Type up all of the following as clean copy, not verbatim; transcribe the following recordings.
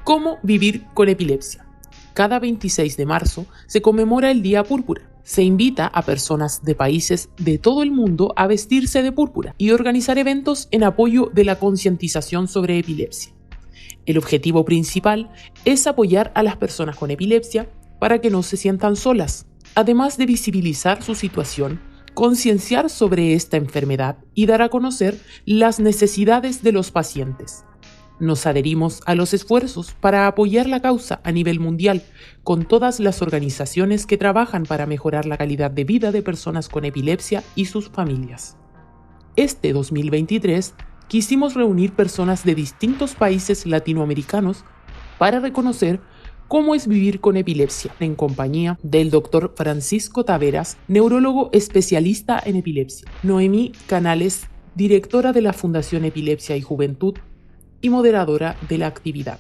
¿Cómo vivir con epilepsia? Cada 26 de marzo se conmemora el Día Púrpura. Se invita a personas de países de todo el mundo a vestirse de púrpura y organizar eventos en apoyo de la concientización sobre epilepsia. El objetivo principal es apoyar a las personas con epilepsia para que no se sientan solas, además de visibilizar su situación, concienciar sobre esta enfermedad y dar a conocer las necesidades de los pacientes. Nos adherimos a los esfuerzos para apoyar la causa a nivel mundial con todas las organizaciones que trabajan para mejorar la calidad de vida de personas con epilepsia y sus familias. Este 2023 quisimos reunir personas de distintos países latinoamericanos para reconocer cómo es vivir con epilepsia, en compañía del Dr. Francisco Taveras, neurólogo especialista en epilepsia, Noemí Canales, directora de la Fundación Epilepsia y Juventud y moderadora de la actividad.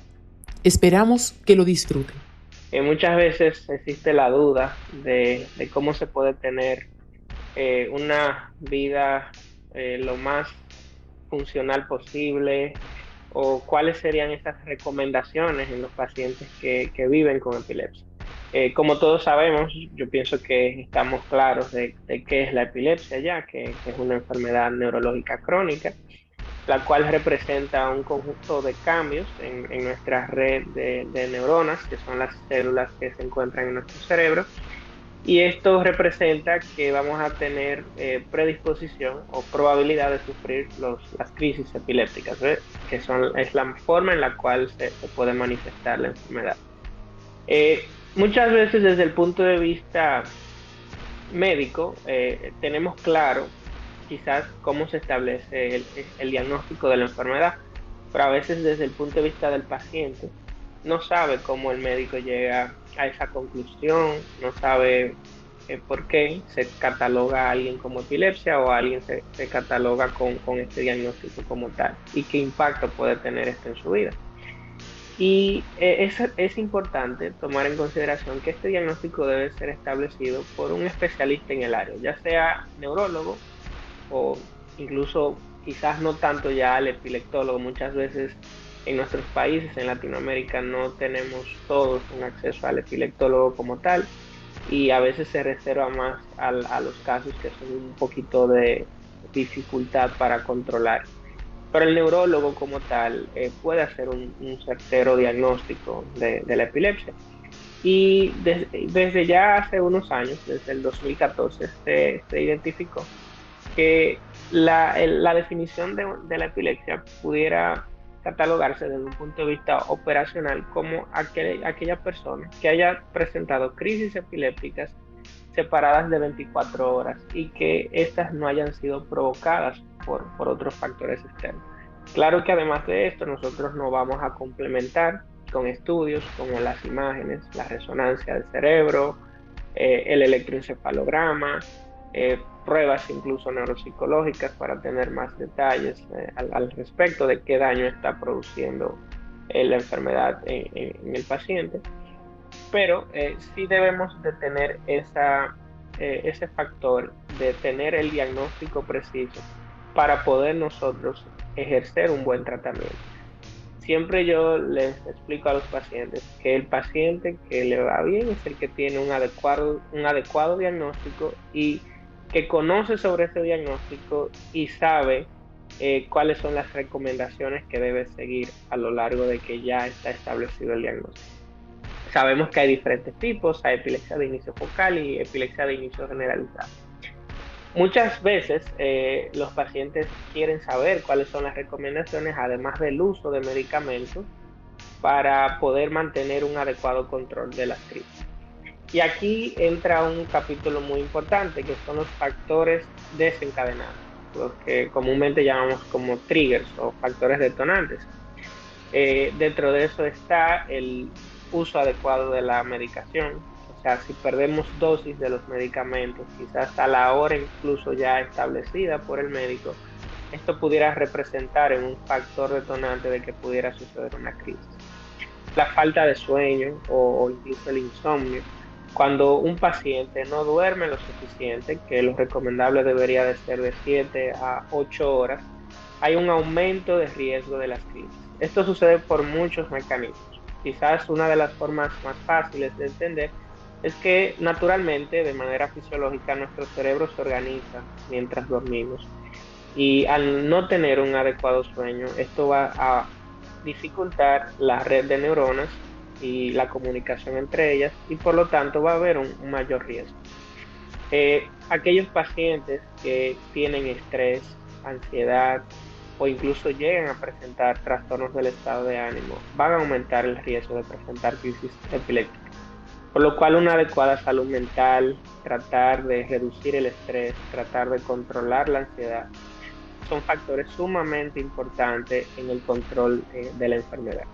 Esperamos que lo disfruten. Muchas veces existe la duda de cómo se puede tener una vida lo más funcional posible, o cuáles serían estas recomendaciones en los pacientes que viven con epilepsia. Como todos sabemos, yo pienso que estamos claros de qué es la epilepsia ya, que es una enfermedad neurológica crónica, la cual representa un conjunto de cambios en nuestra red de neuronas, que son las células que se encuentran en nuestro cerebro, y esto representa que vamos a tener predisposición o probabilidad de sufrir las crisis epilépticas, ¿ves? Es la forma en la cual se puede manifestar la enfermedad. Muchas veces desde el punto de vista médico tenemos claro quizás cómo se establece el diagnóstico de la enfermedad, pero a veces desde el punto de vista del paciente no sabe cómo el médico llega a esa conclusión, no sabe por qué se cataloga a alguien como epilepsia o a alguien se cataloga con este diagnóstico como tal y qué impacto puede tener esto en su vida. Y es importante tomar en consideración que este diagnóstico debe ser establecido por un especialista en el área, ya sea neurólogo o incluso quizás no tanto ya el epileptólogo. Muchas veces en nuestros países, en Latinoamérica, no tenemos todos un acceso al epileptólogo como tal, y a veces se reserva más a los casos que son un poquito de dificultad para controlar. Pero el neurólogo como tal puede hacer un certero diagnóstico de la epilepsia. Y desde ya hace unos años, desde el 2014, se identificó que la definición de la epilepsia pudiera catalogarse desde un punto de vista operacional como aquella persona que haya presentado crisis epilépticas separadas de 24 horas y que estas no hayan sido provocadas por otros factores externos. Claro que además de esto, nosotros nos vamos a complementar con estudios como las imágenes, la resonancia del cerebro, el electroencefalograma, pruebas incluso neuropsicológicas para tener más detalles al respecto de qué daño está produciendo la enfermedad en el paciente. Pero sí debemos de tener ese factor de tener el diagnóstico preciso para poder nosotros ejercer un buen tratamiento. Siempre yo les explico a los pacientes que el paciente que le va bien es el que tiene un adecuado diagnóstico y que conoce sobre ese diagnóstico y sabe cuáles son las recomendaciones que debe seguir a lo largo de que ya está establecido el diagnóstico. Sabemos que hay diferentes tipos, hay epilepsia de inicio focal y epilepsia de inicio generalizado. Muchas veces los pacientes quieren saber cuáles son las recomendaciones, además del uso de medicamentos, para poder mantener un adecuado control de las crisis. Y aquí entra un capítulo muy importante, que son los factores desencadenantes, los que comúnmente llamamos como triggers o factores detonantes. Dentro de eso está el uso adecuado de la medicación. O sea, si perdemos dosis de los medicamentos, quizás a la hora incluso ya establecida por el médico, esto pudiera representar en un factor detonante de que pudiera suceder una crisis. La falta de sueño o incluso el insomnio. Cuando un paciente no duerme lo suficiente, que lo recomendable debería de ser de 7 a 8 horas, hay un aumento de riesgo de las crisis. Esto sucede por muchos mecanismos quizás una de las formas más fáciles de entender es que naturalmente, de manera fisiológica, nuestro cerebro se organiza mientras dormimos. Y al no tener un adecuado sueño, esto va a dificultar la red de neuronas y la comunicación entre ellas, y por lo tanto va a haber un mayor riesgo. Aquellos pacientes que tienen estrés, ansiedad o incluso llegan a presentar trastornos del estado de ánimo van a aumentar el riesgo de presentar crisis epilépticas. Por lo cual una adecuada salud mental, tratar de reducir el estrés, tratar de controlar la ansiedad, son factores sumamente importantes en el control de la enfermedad.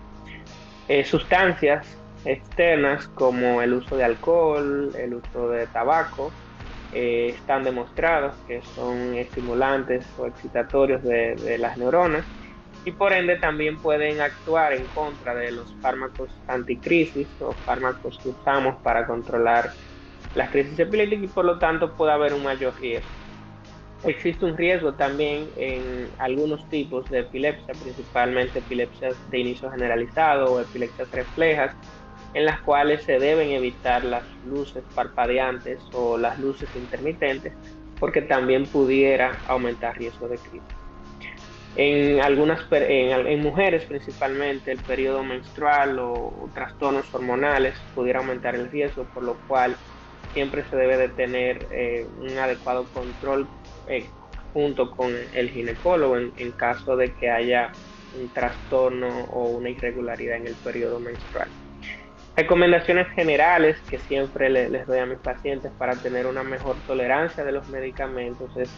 Sustancias externas como el uso de alcohol, el uso de tabaco, están demostrados que son estimulantes o excitatorios de las neuronas y por ende también pueden actuar en contra de los fármacos anticrisis o fármacos que usamos para controlar las crisis epilépticas y por lo tanto puede haber un mayor riesgo. Existe un riesgo también en algunos tipos de epilepsia, principalmente epilepsias de inicio generalizado o epilepsias reflejas, en las cuales se deben evitar las luces parpadeantes o las luces intermitentes, porque también pudiera aumentar riesgo de crisis. En mujeres principalmente el periodo menstrual o trastornos hormonales pudiera aumentar el riesgo, por lo cual siempre se debe de tener un adecuado control eh, junto con el ginecólogo en caso de que haya un trastorno o una irregularidad en el periodo menstrual. Recomendaciones generales que siempre les doy a mis pacientes para tener una mejor tolerancia de los medicamentos es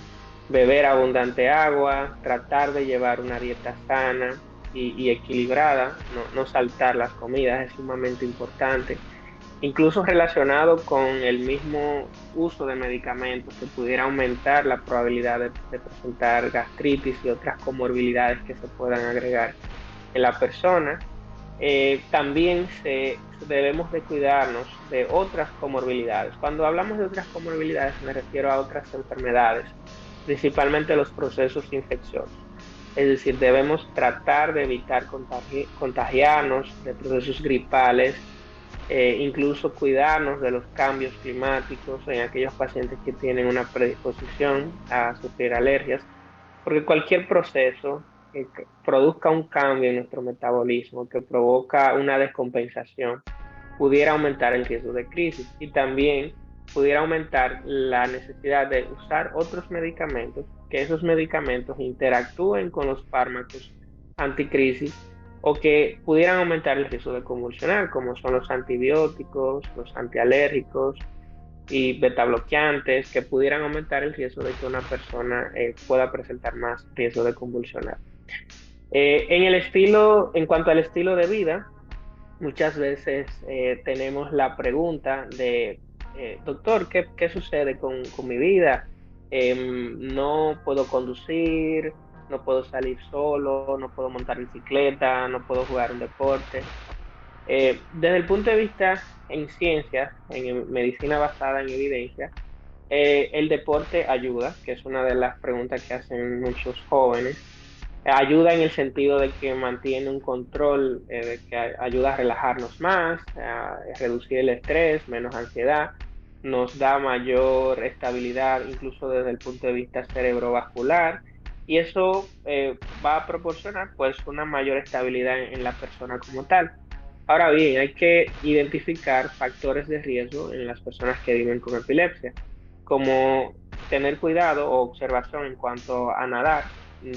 beber abundante agua, tratar de llevar una dieta sana y equilibrada, no saltar las comidas es sumamente importante. Incluso relacionado con el mismo uso de medicamentos que pudiera aumentar la probabilidad de presentar gastritis y otras comorbilidades que se puedan agregar en la persona. También debemos de cuidarnos de otras comorbilidades. Cuando hablamos de otras comorbilidades me refiero a otras enfermedades, principalmente los procesos infecciosos. Es decir, debemos tratar de evitar contagiarnos de procesos gripales, incluso cuidarnos de los cambios climáticos en aquellos pacientes que tienen una predisposición a sufrir alergias, porque cualquier proceso que produzca un cambio en nuestro metabolismo, que provoca una descompensación, pudiera aumentar el riesgo de crisis y también pudiera aumentar la necesidad de usar otros medicamentos, que esos medicamentos interactúen con los fármacos anticrisis o que pudieran aumentar el riesgo de convulsionar, como son los antibióticos, los antialérgicos y betabloqueantes, que pudieran aumentar el riesgo de que una persona pueda presentar más riesgo de convulsionar. En cuanto al estilo de vida, muchas veces tenemos la pregunta de, doctor, ¿qué sucede con mi vida? No puedo conducir, no puedo salir solo, no puedo montar bicicleta, no puedo jugar un deporte. Desde el punto de vista en ciencias, en medicina basada en evidencia, el deporte ayuda, que es una de las preguntas que hacen muchos jóvenes. Ayuda en el sentido de que mantiene un control, de que ayuda a relajarnos más, a reducir el estrés, menos ansiedad, nos da mayor estabilidad, incluso desde el punto de vista cerebrovascular, y eso va a proporcionar pues una mayor estabilidad en la persona como tal. Ahora bien, hay que identificar factores de riesgo en las personas que viven con epilepsia, como tener cuidado o observación en cuanto a nadar.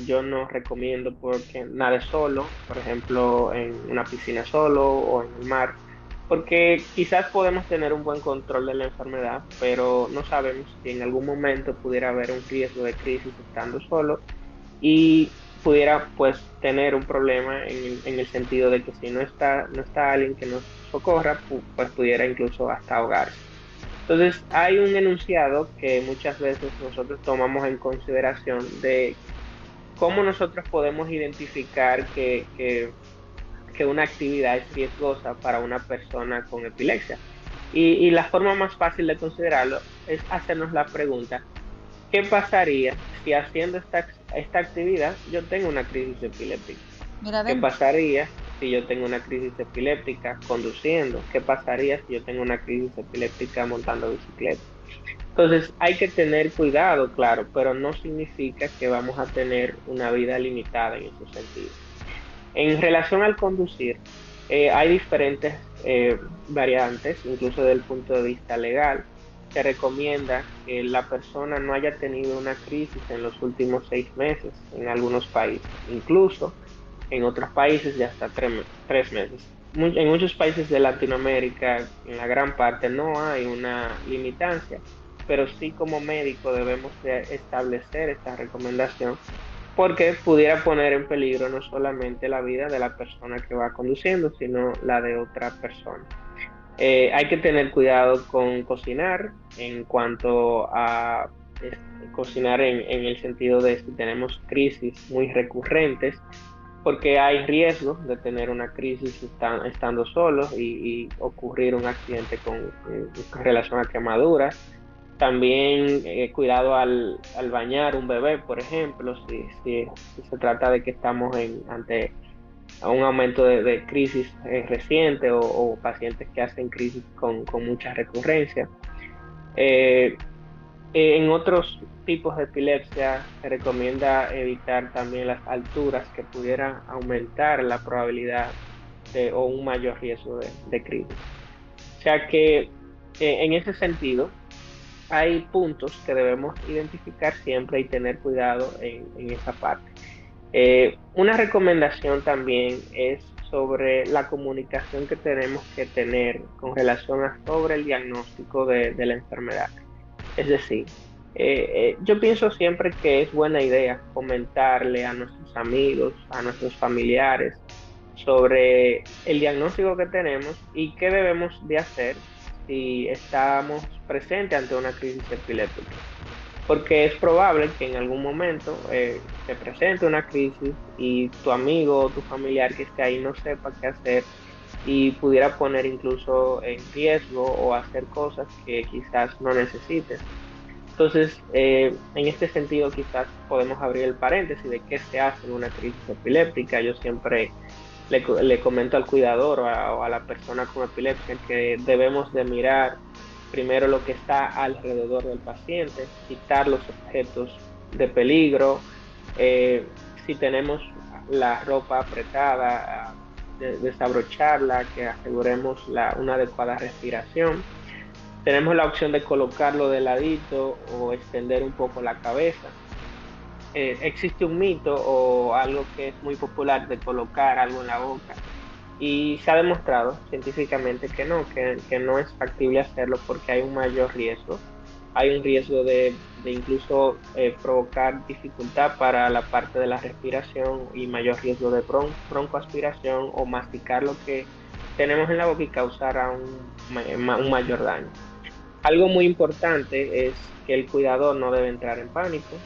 Yo no recomiendo porque nade solo, por ejemplo, en una piscina solo o en el mar, porque quizás podemos tener un buen control de la enfermedad, pero no sabemos si en algún momento pudiera haber un riesgo de crisis estando solo y pudiera pues tener un problema en el sentido de que si no está alguien que nos socorra, pues pudiera incluso hasta ahogarse. Entonces, hay un enunciado que muchas veces nosotros tomamos en consideración de cómo nosotros podemos identificar que una actividad es riesgosa para una persona con epilepsia. Y la forma más fácil de considerarlo es hacernos la pregunta, ¿qué pasaría si haciendo esta actividad yo tengo una crisis epiléptica? Mira, ¿Qué ven, pasaría? si yo tengo una crisis epiléptica conduciendo? ¿Qué pasaría si yo tengo una crisis epiléptica montando bicicleta? Entonces hay que tener cuidado, claro, pero no significa que vamos a tener una vida limitada en ese sentido. En relación al conducir, hay diferentes variantes, incluso desde el punto de vista legal. Se recomienda que la persona no haya tenido una crisis en los últimos 6 meses en algunos países, incluso en otros países de hasta 3 meses. En muchos países de Latinoamérica, en la gran parte, no hay una limitancia, pero sí como médico debemos de establecer esta recomendación porque pudiera poner en peligro no solamente la vida de la persona que va conduciendo, sino la de otra persona. Hay que tener cuidado con cocinar en cuanto a cocinar en el sentido de si tenemos crisis muy recurrentes, porque hay riesgo de tener una crisis estando solos y ocurrir un accidente con relación a quemaduras. También cuidado al bañar un bebé, por ejemplo, si se trata de que estamos ante un aumento de crisis reciente o pacientes que hacen crisis con mucha recurrencia. Eh, en otros tipos de epilepsia se recomienda evitar también las alturas que pudieran aumentar la probabilidad o un mayor riesgo de crisis. O sea que en ese sentido, hay puntos que debemos identificar siempre y tener cuidado en esa parte. Una recomendación también es sobre la comunicación que tenemos que tener con relación a sobre el diagnóstico de la enfermedad. Es decir, yo pienso siempre que es buena idea comentarle a nuestros amigos, a nuestros familiares, sobre el diagnóstico que tenemos y qué debemos de hacer si estamos presentes ante una crisis epiléptica. Porque es probable que en algún momento se presente una crisis y tu amigo o tu familiar que esté ahí no sepa qué hacer y pudiera poner incluso en riesgo o hacer cosas que quizás no necesites. Entonces, en este sentido, quizás podemos abrir el paréntesis de qué se hace en una crisis epiléptica. Yo siempre le comento al cuidador o a la persona con epilepsia que debemos de mirar primero lo que está alrededor del paciente, quitar los objetos de peligro, si tenemos la ropa apretada, desabrocharla, que aseguremos una adecuada respiración. Tenemos la opción de colocarlo de ladito o extender un poco la cabeza. Existe un mito o algo que es muy popular de colocar algo en la boca y se ha demostrado científicamente que no es factible hacerlo porque hay un mayor riesgo. Hay un riesgo de incluso provocar dificultad para la parte de la respiración y mayor riesgo de broncoaspiración o masticar lo que tenemos en la boca y causar un mayor daño. Algo muy importante es que el cuidador no debe entrar en pánico.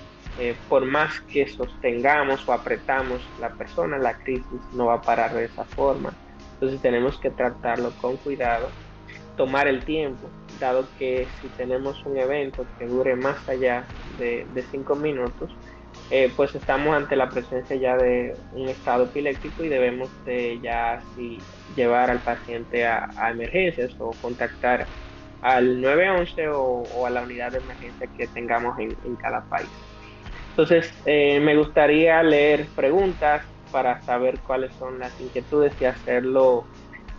Por más que sostengamos o apretamos la persona, la crisis no va a parar de esa forma. Entonces tenemos que tratarlo con cuidado, tomar el tiempo, dado que si tenemos un evento que dure más allá de 5 minutos, pues estamos ante la presencia ya de un estado epiléptico y debemos de ya así llevar al paciente a emergencias o contactar al 911 o a la unidad de emergencia que tengamos en cada país. Entonces, me gustaría leer preguntas para saber cuáles son las inquietudes y hacerlo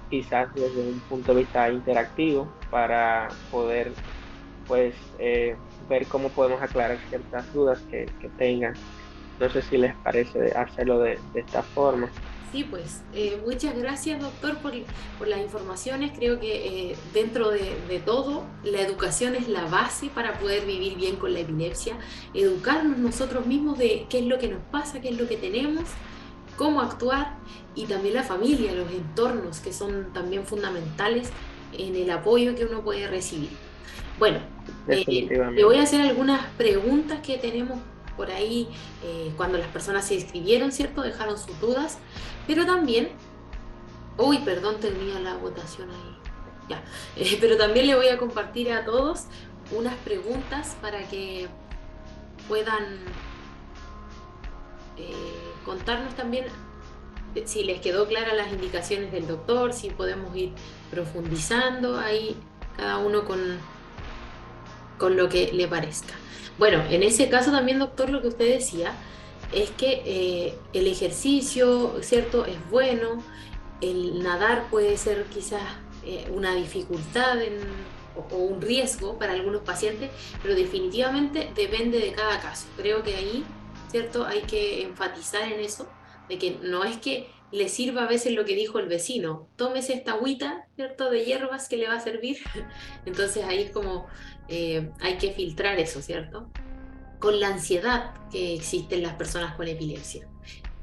quizás desde un punto de vista interactivo para poder, pues, ver cómo podemos aclarar ciertas dudas que tengan. No sé si les parece hacerlo de esta forma. Sí, pues muchas gracias, doctor, por las informaciones. Creo que dentro de todo, la educación es la base para poder vivir bien con la epilepsia. Educarnos nosotros mismos de qué es lo que nos pasa, qué es lo que tenemos, cómo actuar, y también la familia, los entornos, que son también fundamentales en el apoyo que uno puede recibir. Bueno, le voy a Definitivamente. hacer algunas preguntas que tenemos por ahí cuando las personas se inscribieron, ¿cierto? Dejaron sus dudas, pero también, uy, perdón, tenía la votación ahí, ya, pero también le voy a compartir a todos unas preguntas para que puedan contarnos también si les quedó claras las indicaciones del doctor, si podemos ir profundizando ahí, cada uno con lo que le parezca. Bueno, en ese caso también, doctor, lo que usted decía es que el ejercicio, ¿cierto? Es bueno, el nadar puede ser quizás una dificultad o un riesgo para algunos pacientes, pero definitivamente depende de cada caso. Creo que ahí, ¿cierto? Hay que enfatizar en eso, de que no es que le sirva a veces lo que dijo el vecino, tómese esta agüita, ¿cierto? De hierbas que le va a servir. Entonces ahí es como hay que filtrar eso, ¿cierto? Con la ansiedad que existe en las personas con epilepsia.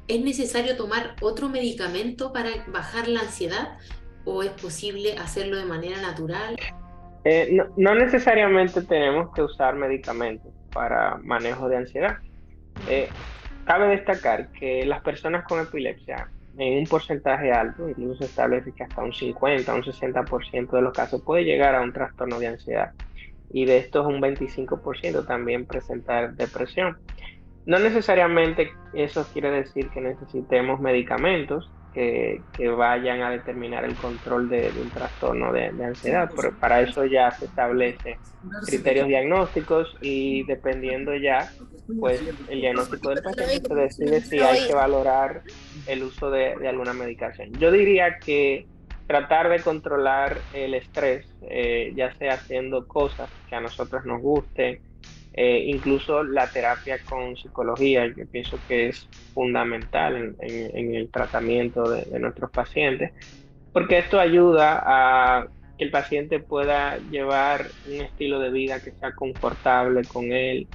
¿Es necesario tomar otro medicamento para bajar la ansiedad o es posible hacerlo de manera natural? No necesariamente tenemos que usar medicamentos para manejo de ansiedad. Eh, Cabe destacar que las personas con epilepsia, en un porcentaje alto, incluso se establece que hasta un 50, un 60% de los casos puede llegar a un trastorno de ansiedad. Y de estos un 25% también presentar depresión. No necesariamente eso quiere decir que necesitemos medicamentos que vayan a determinar el control de un trastorno de ansiedad, pero para eso ya se establecen criterios diagnósticos y dependiendo ya, pues el diagnóstico del paciente se decide si hay que valorar el uso de alguna medicación. Yo diría que tratar de controlar el estrés, ya sea haciendo cosas que a nosotros nos gusten, incluso la terapia con psicología, yo pienso que es fundamental en el tratamiento de nuestros pacientes, porque esto ayuda a que el paciente pueda llevar un estilo de vida que sea confortable con él,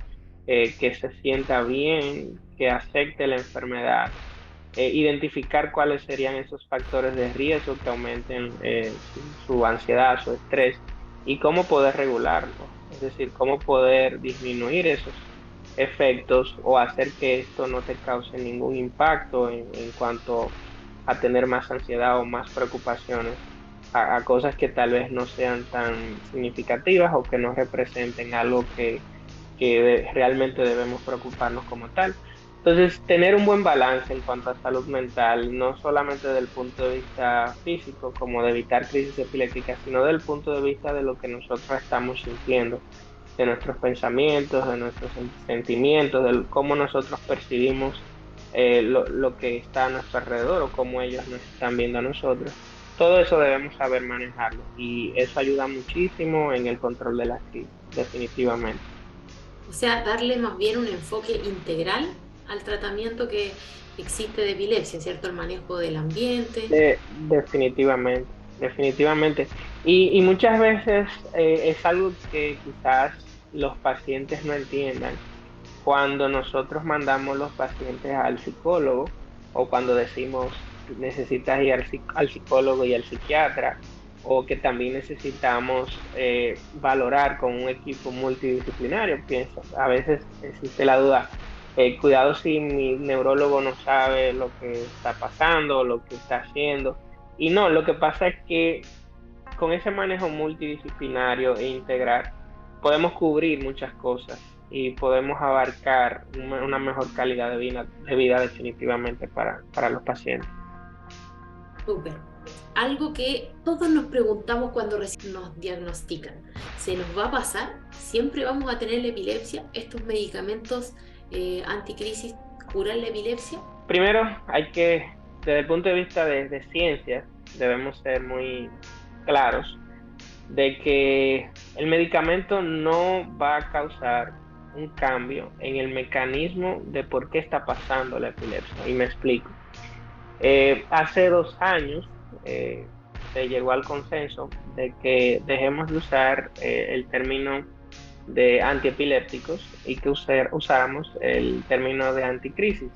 que se sienta bien, que acepte la enfermedad, identificar cuáles serían esos factores de riesgo que aumenten su ansiedad, su estrés y cómo poder regularlo. Es decir, cómo poder disminuir esos efectos o hacer que esto no te cause ningún impacto en cuanto a tener más ansiedad o más preocupaciones a cosas que tal vez no sean tan significativas o que no representen algo que realmente debemos preocuparnos como tal. Entonces, tener un buen balance en cuanto a salud mental, no solamente desde el punto de vista físico, como de evitar crisis epilépticas, sino desde el punto de vista de lo que nosotros estamos sintiendo, de nuestros pensamientos, de nuestros sentimientos, de cómo nosotros percibimos lo que está a nuestro alrededor o cómo ellos nos están viendo a nosotros. Todo eso debemos saber manejarlo y eso ayuda muchísimo en el control de la crisis, definitivamente. O sea, darle más bien un enfoque integral al tratamiento que existe de epilepsia, ¿cierto? El manejo del ambiente. Definitivamente, definitivamente. Y muchas veces es algo que quizás los pacientes no entiendan cuando nosotros mandamos los pacientes al psicólogo o cuando decimos necesitas ir al psicólogo y al psiquiatra o que también necesitamos valorar con un equipo multidisciplinario. Pienso, a veces existe la duda, cuidado si mi neurólogo no sabe lo que está pasando o lo que está haciendo. Y no, lo que pasa es que con ese manejo multidisciplinario e integral podemos cubrir muchas cosas y podemos abarcar una mejor calidad de vida definitivamente para los pacientes. Súper. Algo que todos nos preguntamos cuando recién nos diagnostican. ¿Se nos va a pasar? ¿Siempre vamos a tener la epilepsia? ¿Estos medicamentos anticrisis curan la epilepsia? Primero, desde el punto de vista de ciencias, debemos ser muy claros de que el medicamento no va a causar un cambio en el mecanismo de por qué está pasando la epilepsia. Y me explico. Hace 2 años se llegó al consenso de que dejemos de usar el término de antiepilépticos y que usáramos el término de anticrisis,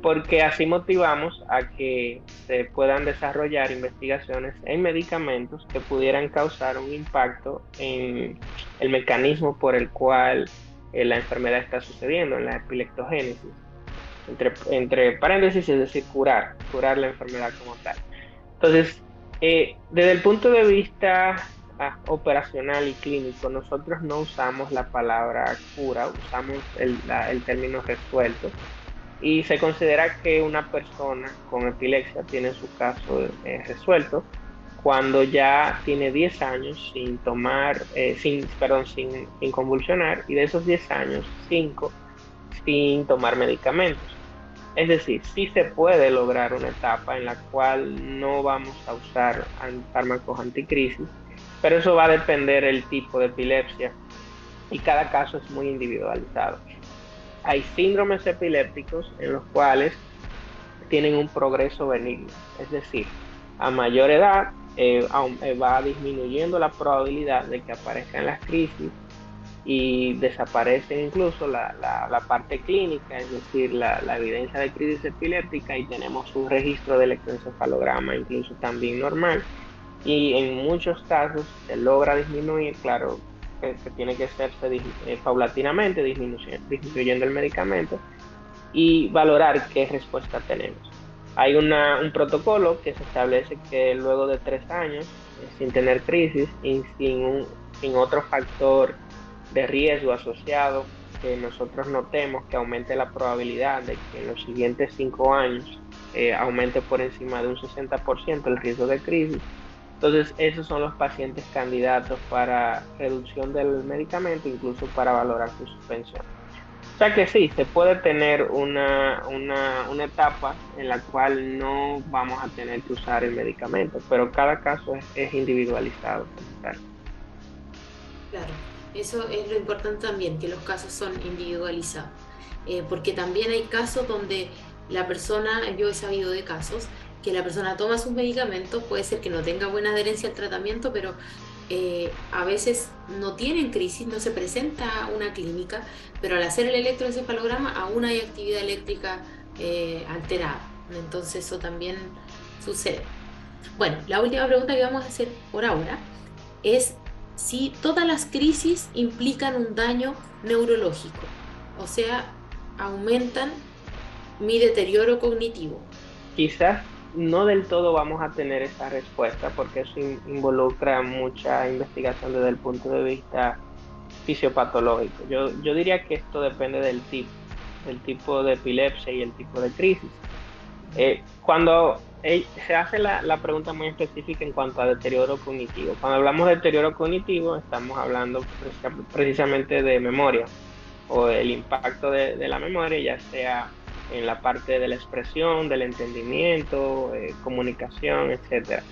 porque así motivamos a que se puedan desarrollar investigaciones en medicamentos que pudieran causar un impacto en el mecanismo por el cual la enfermedad está sucediendo, en la epileptogénesis. Entre paréntesis, es decir, curar la enfermedad como tal. Entonces, desde el punto de vista operacional y clínico, nosotros no usamos la palabra cura, usamos el término resuelto, y se considera que una persona con epilepsia tiene su caso resuelto cuando ya tiene 10 años sin tomar, sin convulsionar, y de esos 10 años, 5 sin tomar medicamentos. Es decir, sí se puede lograr una etapa en la cual no vamos a usar fármacos anticrisis, pero eso va a depender del tipo de epilepsia y cada caso es muy individualizado. Hay síndromes epilépticos en los cuales tienen un progreso benigno, es decir, a mayor edad va disminuyendo la probabilidad de que aparezcan las crisis y desaparece incluso la parte clínica, es decir, la evidencia de crisis epiléptica, y tenemos un registro de electroencefalograma incluso también normal, y en muchos casos se logra disminuir, claro, que tiene que hacerse paulatinamente, disminuyendo el medicamento y valorar qué respuesta tenemos. Hay un protocolo que se establece que luego de 3 años, sin tener crisis y sin otro factor de riesgo asociado que nosotros notemos que aumente la probabilidad de que en los siguientes 5 años aumente por encima de un 60% el riesgo de crisis. Entonces, esos son los pacientes candidatos para reducción del medicamento, incluso para valorar su suspensión. O sea que sí, se puede tener una etapa en la cual no vamos a tener que usar el medicamento, pero cada caso es individualizado como tal. Claro, eso es lo importante también, que los casos son individualizados. Porque también hay casos donde la persona, yo he sabido de casos, que la persona toma sus medicamentos, puede ser que no tenga buena adherencia al tratamiento, pero a veces no tienen crisis, no se presenta una clínica, pero al hacer el electroencefalograma aún hay actividad eléctrica alterada. Entonces eso también sucede. Bueno, la última pregunta que vamos a hacer por ahora es si todas las crisis implican un daño neurológico, o sea, aumentan mi deterioro cognitivo. Quizás no del todo vamos a tener esa respuesta porque eso involucra mucha investigación desde el punto de vista fisiopatológico. Yo diría que esto depende del tipo de epilepsia y el tipo de crisis. Cuando se hace la pregunta muy específica en cuanto a deterioro cognitivo. Cuando hablamos de deterioro cognitivo, estamos hablando precisamente de memoria o el impacto de la memoria, ya sea en la parte de la expresión, del entendimiento, comunicación, etcétera.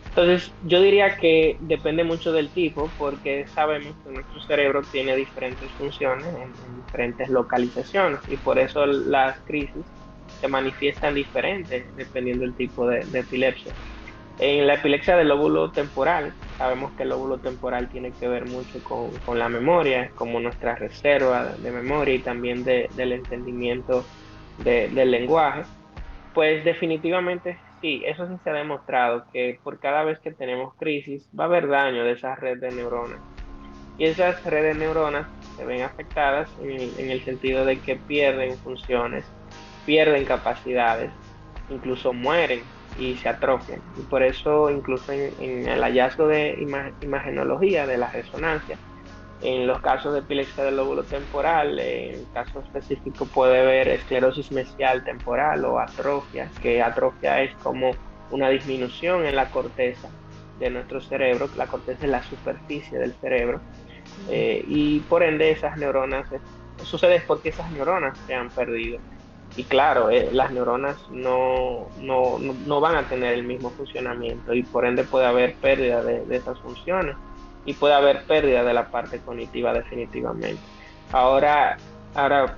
Entonces, yo diría que depende mucho del tipo, porque sabemos que nuestro cerebro tiene diferentes funciones en diferentes localizaciones, y por eso las crisis se manifiestan diferentes dependiendo del tipo de epilepsia. En la epilepsia del lóbulo temporal, sabemos que el lóbulo temporal tiene que ver mucho con la memoria, es como nuestra reserva de memoria y también del entendimiento del lenguaje. Pues definitivamente sí, eso sí se ha demostrado que por cada vez que tenemos crisis va a haber daño de esa red de neuronas. Y esas redes de neuronas se ven afectadas en el sentido de que pierden funciones, pierden capacidades, incluso mueren y se atrofian. Y por eso incluso en el hallazgo de imagenología de la resonancia, en los casos de epilepsia del lóbulo temporal, en caso específico puede haber esclerosis mesial temporal o atrofia, que atrofia es como una disminución en la corteza de nuestro cerebro. La corteza es la superficie del cerebro, y por ende esas neuronas, sucede porque esas neuronas se han perdido. Y claro, las neuronas no van a tener el mismo funcionamiento y por ende puede haber pérdida de esas funciones y puede haber pérdida de la parte cognitiva definitivamente. Ahora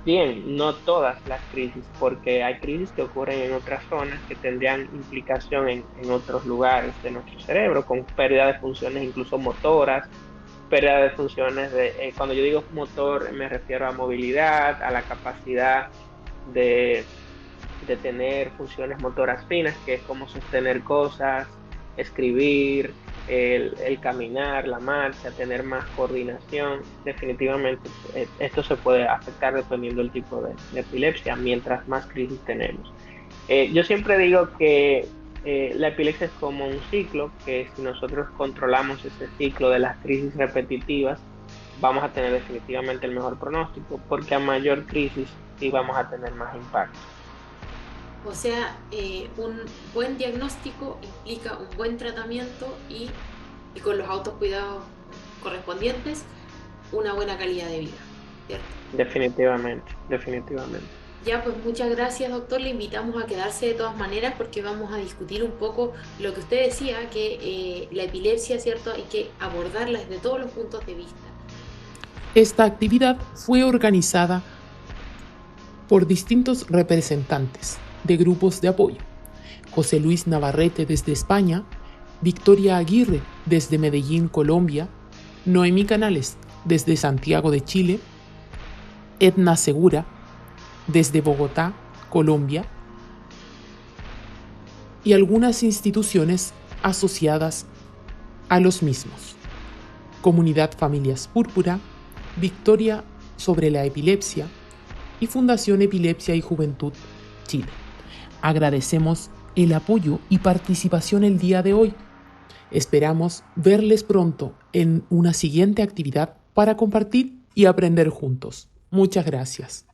bien, no todas las crisis, porque hay crisis que ocurren en otras zonas que tendrían implicación en otros lugares de nuestro cerebro, con pérdida de funciones incluso motoras, pérdida de funciones cuando yo digo motor me refiero a movilidad, a la capacidad de, de tener funciones motoras finas, que es como sostener cosas, escribir, el caminar, la marcha, tener más coordinación. Definitivamente esto se puede afectar dependiendo del tipo de epilepsia, mientras más crisis tenemos. Yo siempre digo que la epilepsia es como un ciclo, que si nosotros controlamos ese ciclo de las crisis repetitivas, vamos a tener definitivamente el mejor pronóstico, porque a mayor crisis sí vamos a tener más impacto. O sea, un buen diagnóstico implica un buen tratamiento y con los autocuidados correspondientes, una buena calidad de vida, ¿cierto? Definitivamente, definitivamente. Ya, pues muchas gracias, doctor. Le invitamos a quedarse de todas maneras porque vamos a discutir un poco lo que usted decía, que la epilepsia, ¿cierto? Hay que abordarla desde todos los puntos de vista. Esta actividad fue organizada por distintos representantes de grupos de apoyo. José Luis Navarrete desde España, Victoria Aguirre desde Medellín, Colombia, Noemí Canales desde Santiago de Chile, Edna Segura desde Bogotá, Colombia, y algunas instituciones asociadas a los mismos. Comunidad Familias Púrpura, Victoria sobre la Epilepsia y Fundación Epilepsia y Juventud Chile. Agradecemos el apoyo y participación el día de hoy. Esperamos verles pronto en una siguiente actividad para compartir y aprender juntos. Muchas gracias.